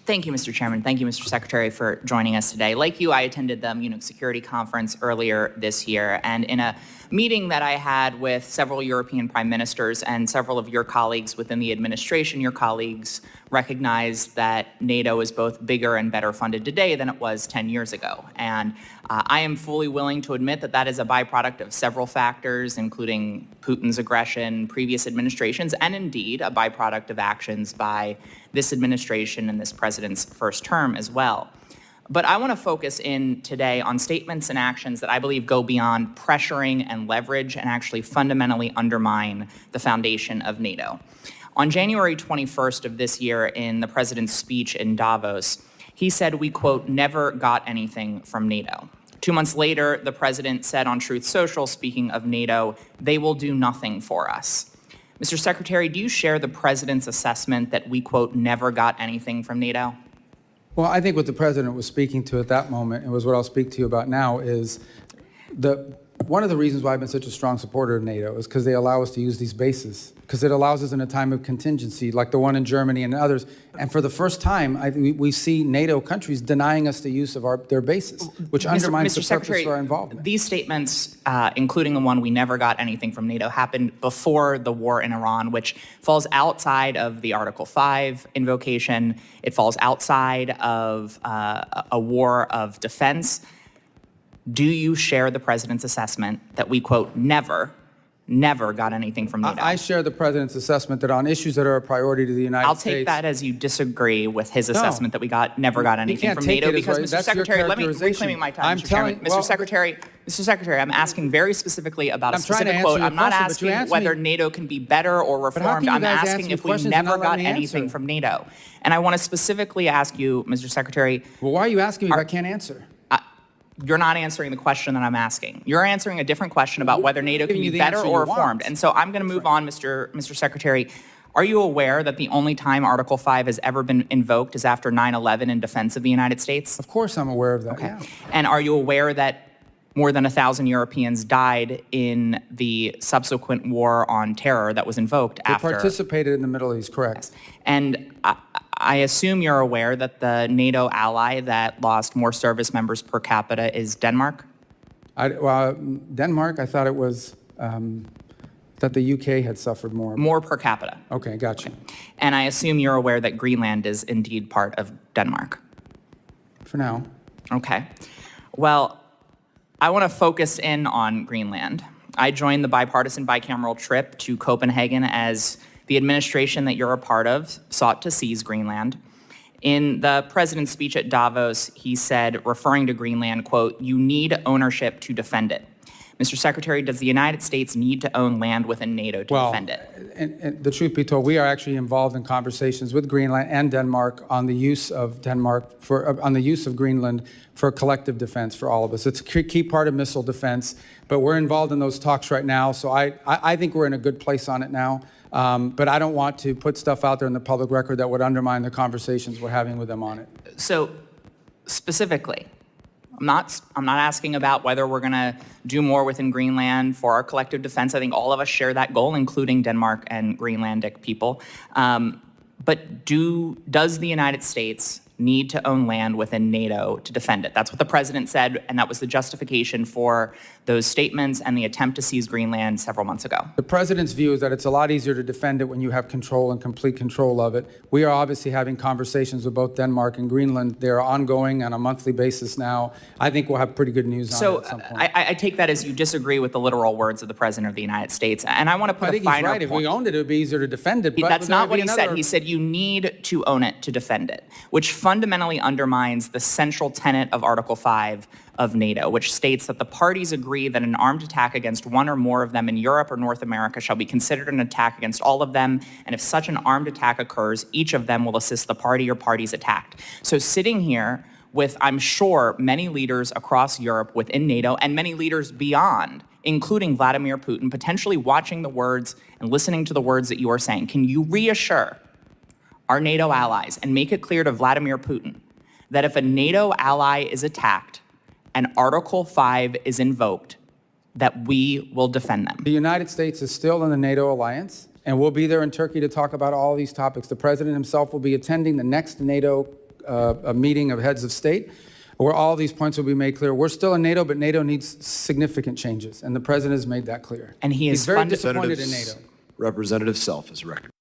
Thank you, Mr. Chairman. Thank you, Mr. Secretary, for joining us today. Like you, I attended the Munich Security Conference earlier this year, and in a meeting that I had with several European prime ministers and several of your colleagues within the administration, your colleagues recognized that NATO is both bigger and better funded today than it was 10 years ago. And I am fully willing to admit that that is a byproduct of several factors, including Putin's aggression, previous administrations, and indeed a byproduct of actions by this administration and this president's first term as well. But I want to focus in today on statements and actions that I believe go beyond pressuring and leverage and actually fundamentally undermine the foundation of NATO. On January 21st of this year, in the president's speech in Davos, he said, we, quote, never got anything from NATO. 2 months later, the president said on Truth Social, speaking of NATO, they will do nothing for us. Mr. Secretary, do you share the president's assessment that we, quote, never got anything from NATO? Well, I think what the president was speaking to at that moment, and was what I'll speak to you about now, is one of the reasons why I've been such a strong supporter of NATO is because they allow us to use these bases, because it allows us in a time of contingency, like the one in Germany and others. And for the first time, we see NATO countries denying us the use of their bases, which undermines the purpose of our involvement. These statements, including the one we never got anything from NATO, happened before the war in Iran, which falls outside of the Article 5 invocation. It falls outside of a war of defense. Do you share the president's assessment that we, quote, never got anything from NATO? I share the president's assessment that on issues that are a priority to the United States... I'll take that as you disagree with his assessment that we never got anything from NATO, because, Mr. Secretary, let me reclaiming my time, Mr. Chairman. Mr. Secretary, I'm asking very specifically about a specific quote. I'm not asking whether NATO can be better or reformed. I'm asking if we never got anything from NATO. And I want to specifically ask you, Mr. Secretary... Well, why are you asking me if I can't answer? You're not answering the question that I'm asking. You're answering a different question about whether NATO can be better or reformed. And so I'm going to move on, Mr. Secretary. Are you aware that the only time Article 5 has ever been invoked is after 9/11 in defense of the United States? Of course I'm aware of that, okay. Yeah. And are you aware that more than 1,000 Europeans died in the subsequent war on terror that was invoked after? They participated in the Middle East, correct. Yes. And I assume you're aware that the NATO ally that lost more service members per capita is Denmark? Denmark, I thought it was that the UK had suffered more. More per capita. Okay, gotcha. Okay. And I assume you're aware that Greenland is indeed part of Denmark? For now. Okay. Well, I want to focus in on Greenland. I joined the bipartisan bicameral trip to Copenhagen as the administration that you're a part of sought to seize Greenland. In the president's speech at Davos, he said, referring to Greenland, quote, you need ownership to defend it. Mr. Secretary, does the United States need to own land within NATO to defend it? And the truth be told, we are actually involved in conversations with Greenland and Denmark on the use of Greenland for collective defense for all of us. It's a key part of missile defense, but we're involved in those talks right now. So I think we're in a good place on it now. But I don't want to put stuff out there in the public record that would undermine the conversations we're having with them on it. So specifically, I'm not asking about whether we're going to do more within Greenland for our collective defense. I think all of us share that goal, including Denmark and Greenlandic people. But does the United States need to own land within NATO to defend it? That's what the president said, and that was the justification for those statements and the attempt to seize Greenland several months ago. The president's view is that it's a lot easier to defend it when you have control and complete control of it. We are obviously having conversations with both Denmark and Greenland. They are ongoing on a monthly basis now. I think we'll have pretty good news on it at some point. So I take that as you disagree with the literal words of the president of the United States. And I want to put a finer point. I think he's right. If we owned it, it would be easier to defend it. But that's not what he said. He said you need to own it to defend it, which fundamentally undermines the central tenet of Article 5 of NATO, which states that the parties agree that an armed attack against one or more of them in Europe or North America shall be considered an attack against all of them, and if such an armed attack occurs, each of them will assist the party or parties attacked. So sitting here with, I'm sure, many leaders across Europe within NATO and many leaders beyond, including Vladimir Putin, potentially watching the words and listening to the words that you are saying, can you reassure our NATO allies and make it clear to Vladimir Putin that if a NATO ally is attacked and Article 5 is invoked, that we will defend them? The United States is still in the NATO alliance, and we'll be there in Turkey to talk about all these topics. The president himself will be attending the next NATO a meeting of heads of state where all these points will be made clear. We're still in NATO, but NATO needs significant changes, and the president has made that clear. And he He's is very funded. disappointed in NATO. Representative Self is recognized.